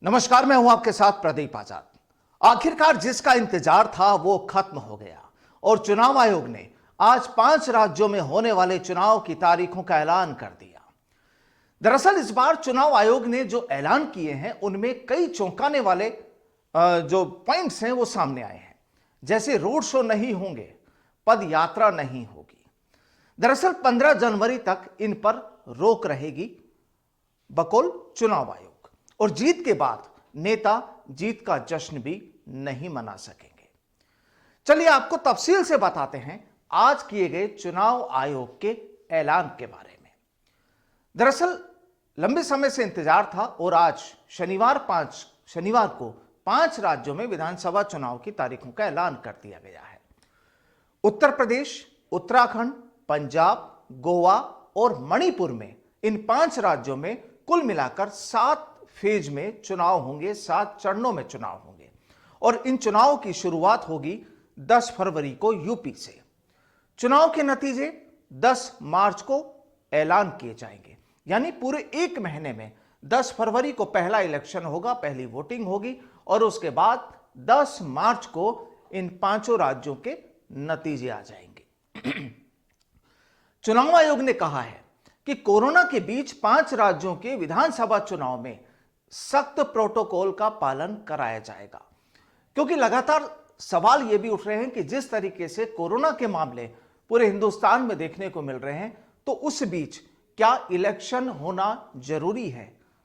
नमस्कार, मैं हूं आपके साथ प्रदीप आजाद। आखिरकार जिसका इंतजार था वो खत्म हो गया और चुनाव आयोग ने आज 5 राज्यों में होने वाले चुनाव की तारीखों का ऐलान कर दिया। दरअसल इस बार चुनाव आयोग ने जो ऐलान किए हैं उनमें कई चौंकाने वाले जो पॉइंट्स हैं वो सामने आए हैं। जैसे रोड शो नहीं होंगे, पद यात्रा नहीं होगी। दरअसल 15 जनवरी तक इन पर रोक रहेगी बकौल चुनाव आयोग, और जीत के बाद नेता जीत का जश्न भी नहीं मना सकेंगे। चलिए आपको तफसील से बताते हैं आज किए गए चुनाव आयोग के ऐलान के बारे में। दरअसल लंबे समय से इंतजार था और आज शनिवार को 5 राज्यों में विधानसभा चुनाव की तारीखों का ऐलान कर दिया गया है। उत्तर प्रदेश, उत्तराखंड, पंजाब, गोवा और मणिपुर में इन 5 राज्यों में कुल मिलाकर 7 फेज में चुनाव होंगे, 7 चरणों में चुनाव होंगे और इन चुनाव की शुरुआत होगी 10 फरवरी को यूपी से। चुनाव के नतीजे 10 मार्च को ऐलान किए जाएंगे, यानी पूरे एक महीने में 10 फरवरी को पहला इलेक्शन होगा, पहली वोटिंग होगी और उसके बाद 10 मार्च को इन 5 राज्यों के नतीजे आ जाएंगे। चुनाव आयोग ने कहा है कि कोरोना के बीच 5 राज्यों के विधानसभा चुनाव में सख्त प्रोटोकॉल का पालन कराया जाएगा, क्योंकि लगातार सवाल यह भी उठ रहे हैं कि जिस तरीके से कोरोना के मामले पूरे हिंदुस्तान में देखने को मिल रहे हैं, तो उस बीच क्या इलेक्शन होना जरूरी है?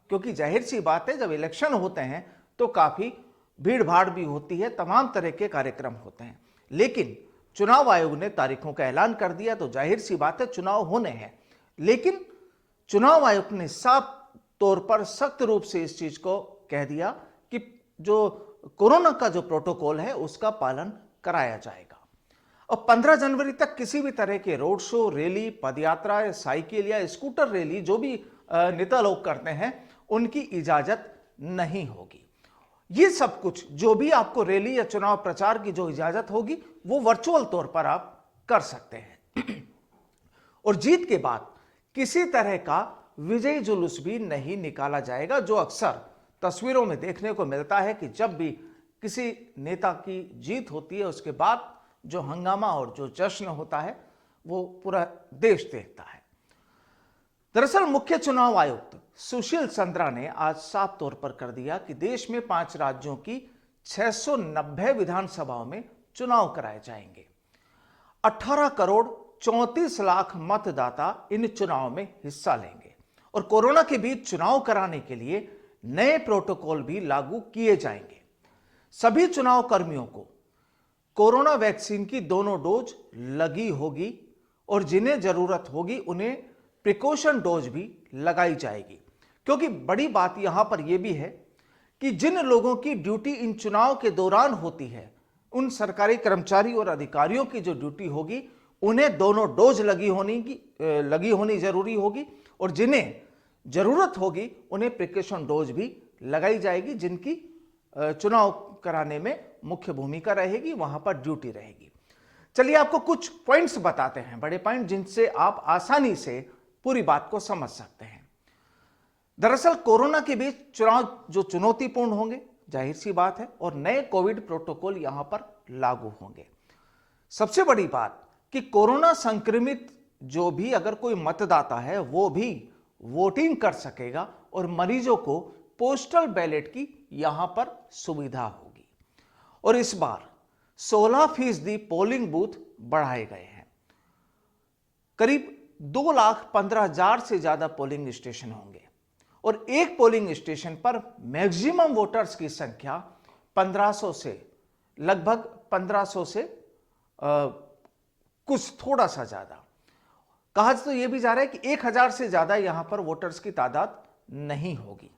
क्योंकि जाहिर सी बात है, जब इलेक्शन होते हैं तो काफी भीड़ भाड़ भी होती है, तमाम तरह के कार्यक्रम होते हैं। लेकिन चुनाव आयोग ने तारीखों का ऐलान कर दिया तो जाहिर सी बात है चुनाव होने हैं। लेकिन चुनाव आयोग ने साफ तौर पर सख्त रूप से इस चीज को कह दिया कि जो कोरोना का जो प्रोटोकॉल है उसका पालन कराया जाएगा। और 15 जनवरी तक किसी भी तरह के रोड शो, रैली, पदयात्रा, साइकिल या स्कूटर रैली जो भी नेता लोग करते हैं उनकी इजाजत नहीं होगी। ये सब कुछ जो भी आपको रैली या चुनाव प्रचार की जो इजाजत होगी वो वर्चुअल तौर पर आप कर सकते हैं। और जीत के बाद किसी तरह का विजयी जुलूस भी नहीं निकाला जाएगा, जो अक्सर तस्वीरों में देखने को मिलता है कि जब भी किसी नेता की जीत होती है उसके बाद जो हंगामा और जो जश्न होता है वो पूरा देश देखता है। दरअसल मुख्य चुनाव आयुक्त सुशील चंद्रा ने आज साफ तौर पर कर दिया कि देश में 5 राज्यों की 690 विधानसभाओं में चुनाव कराए जाएंगे। 18 करोड़ 34 लाख मतदाता इन चुनाव में हिस्सा लेंगे और कोरोना के बीच चुनाव कराने के लिए नए प्रोटोकॉल भी लागू किए जाएंगे। सभी चुनाव कर्मियों को कोरोना वैक्सीन की दोनों डोज लगी होगी और जिन्हें जरूरत होगी उन्हें प्रिकॉशन डोज भी लगाई जाएगी। क्योंकि बड़ी बात यहां पर यह भी है कि जिन लोगों की ड्यूटी इन चुनाव के दौरान होती है, उन सरकारी कर्मचारी और अधिकारियों की जो ड्यूटी होगी उन्हें दोनों डोज लगी होनी जरूरी होगी और जिन्हें जरूरत होगी उन्हें प्रिकॉशन डोज भी लगाई जाएगी, जिनकी चुनाव कराने में मुख्य भूमिका रहेगी, वहां पर ड्यूटी रहेगी। चलिए आपको कुछ पॉइंट्स बताते हैं, बड़े पॉइंट जिनसे आप आसानी से पूरी बात को समझ सकते हैं। दरअसल कोरोना के बीच चुनाव जो चुनौतीपूर्ण होंगे, जाहिर सी बात है, और नए कोविड प्रोटोकॉल यहां पर लागू होंगे। सबसे बड़ी बात कि कोरोना संक्रमित जो भी अगर कोई मतदाता है वो भी वोटिंग कर सकेगा और मरीजों को पोस्टल बैलेट की यहां पर सुविधा होगी। और इस बार 16% पोलिंग बूथ बढ़ाए गए हैं। करीब 2,15,000 से ज्यादा पोलिंग स्टेशन होंगे और एक पोलिंग स्टेशन पर मैक्सिमम वोटर्स की संख्या 1500 से लगभग 1500 से कुछ थोड़ा सा ज्यादा, कहा तो यह भी जा रहा है कि 1000 से ज्यादा यहां पर वोटर्स की तादाद नहीं होगी।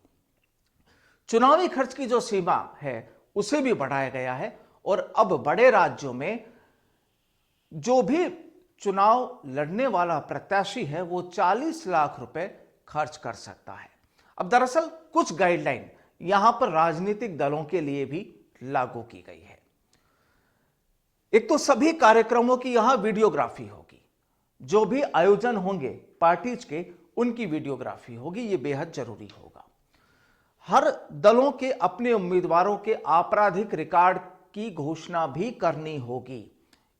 चुनावी खर्च की जो सीमा है उसे भी बढ़ाया गया है और अब बड़े राज्यों में जो भी चुनाव लड़ने वाला प्रत्याशी है वो 40 लाख रुपए खर्च कर सकता है। अब दरअसल कुछ गाइडलाइन यहां पर राजनीतिक दलों के लिए भी लागू की गई है। एक तो सभी कार्यक्रमों की यहां वीडियोग्राफी होगी, जो भी आयोजन होंगे पार्टीज के उनकी वीडियोग्राफी होगी, यह बेहद जरूरी होगा। हर दलों के अपने उम्मीदवारों के आपराधिक रिकॉर्ड की घोषणा भी करनी होगी।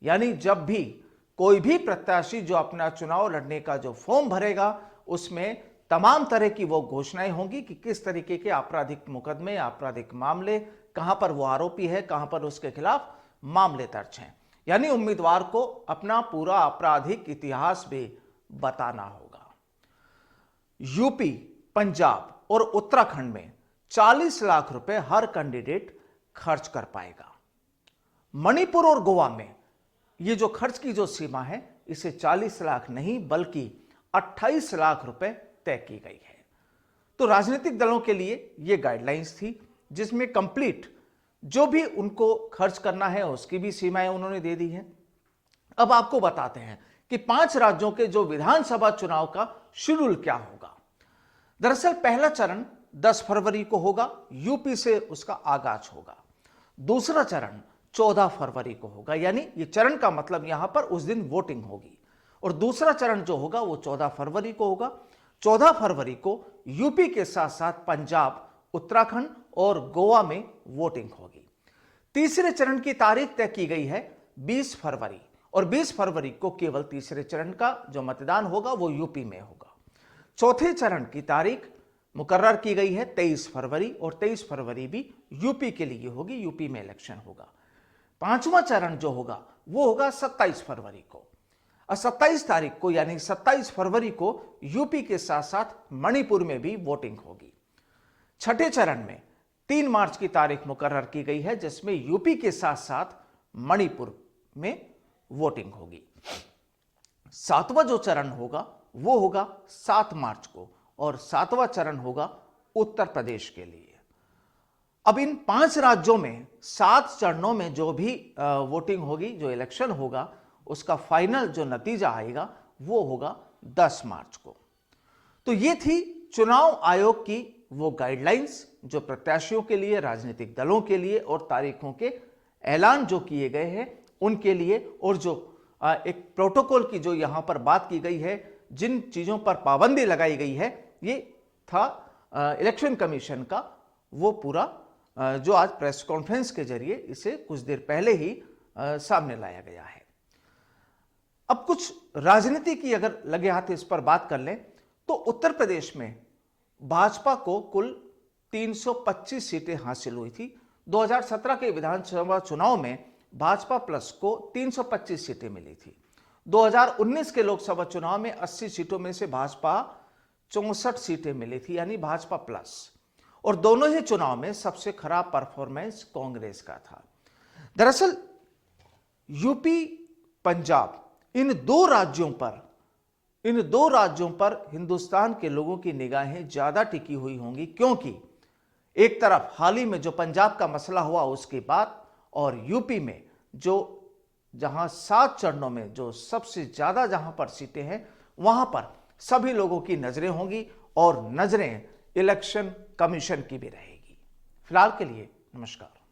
यानी जब भी कोई भी प्रत्याशी जो अपना चुनाव लड़ने का जो फॉर्म भरेगा उसमें तमाम तरह की वो घोषणाएं होंगी कि किस तरीके के आपराधिक मुकदमे, आपराधिक मामले, कहां पर वो आरोपी है, कहां पर उसके खिलाफ मामले दर्ज हैं। यानी उम्मीदवार को अपना पूरा आपराधिक इतिहास भी बताना होगा। यूपी, पंजाब और उत्तराखंड में 40 लाख रुपए हर कैंडिडेट खर्च कर पाएगा। मणिपुर और गोवा में ये जो खर्च की जो सीमा है इसे 40 लाख नहीं बल्कि 28 लाख रुपए तय की गई है। तो राजनीतिक दलों के लिए ये गाइडलाइंस थी जिसमें कंप्लीट जो भी उनको खर्च करना है उसकी भी सीमाएं उन्होंने दे दी हैं। अब आपको बताते हैं कि 5 राज्यों के जो विधानसभा चुनाव का शेड्यूल क्या होगा। दरअसल पहला चरण 10 फरवरी को होगा, यूपी से उसका आगाज होगा। दूसरा चरण 14 फरवरी को होगा, यानी ये चरण का मतलब यहां पर उस दिन वोटिंग होगी। और दूसरा चरण जो होगा वो 14 फरवरी को होगा। 14 फरवरी को यूपी के साथ साथ पंजाब, उत्तराखंड और गोवा में वोटिंग होगी। तीसरे चरण की तारीख तय की गई है 20 फरवरी और 20 फरवरी को केवल तीसरे चरण का जो मतदान होगा वो यूपी में होगा। चौथे चरण की तारीख मुकर्रर की गई है 23 फरवरी और 23 फरवरी भी यूपी के लिए होगी, यूपी में इलेक्शन होगा। पांचवा चरण जो होगा वो होगा 27 फरवरी को और 27 तारीख को यानी 27 फरवरी को यूपी के साथ साथ मणिपुर में भी वोटिंग होगी। छठे चरण में 3 मार्च की तारीख मुकर्रर की गई है जिसमें यूपी के साथ साथ मणिपुर में वोटिंग होगी। सातवां जो चरण होगा वो होगा 7 मार्च को और 7वां चरण होगा उत्तर प्रदेश के लिए। अब इन 5 राज्यों में 7 चरणों में जो भी वोटिंग होगी, जो इलेक्शन होगा, उसका फाइनल जो नतीजा आएगा वो होगा 10 मार्च को। तो ये थी चुनाव आयोग की वो गाइडलाइंस जो प्रत्याशियों के लिए, राजनीतिक दलों के लिए और तारीखों के ऐलान जो किए गए हैं उनके लिए, और जो एक प्रोटोकॉल की जो यहां पर बात की गई है, जिन चीजों पर पाबंदी लगाई गई है, ये था इलेक्शन कमीशन का वो पूरा जो आज प्रेस कॉन्फ्रेंस के जरिए इसे कुछ देर पहले ही सामने लाया गया है। अब कुछ राजनीति की अगर लगे हाथ इस पर बात कर लें तो उत्तर प्रदेश में भाजपा को कुल 325 सीटें हासिल हुई थी। 2017 के विधानसभा चुनाव में भाजपा प्लस को 325 सीटें मिली थी। 2019 के लोकसभा चुनाव में 80 सीटों में से भाजपा 64 सीटें मिली थी, यानी भाजपा प्लस। और दोनों ही चुनाव में सबसे खराब परफॉर्मेंस कांग्रेस का था। दरअसल यूपी, पंजाब, इन दो राज्यों पर हिंदुस्तान के लोगों की निगाहें ज्यादा टिकी हुई होंगी, क्योंकि एक तरफ हाल ही में जो पंजाब का मसला हुआ उसके बाद, और यूपी में जो जहां 7 चरणों में जो सबसे ज्यादा जहां पर सीटें हैं वहां पर सभी लोगों की नजरें होंगी और नजरें इलेक्शन कमीशन की भी रहेगी। फिलहाल के लिए नमस्कार।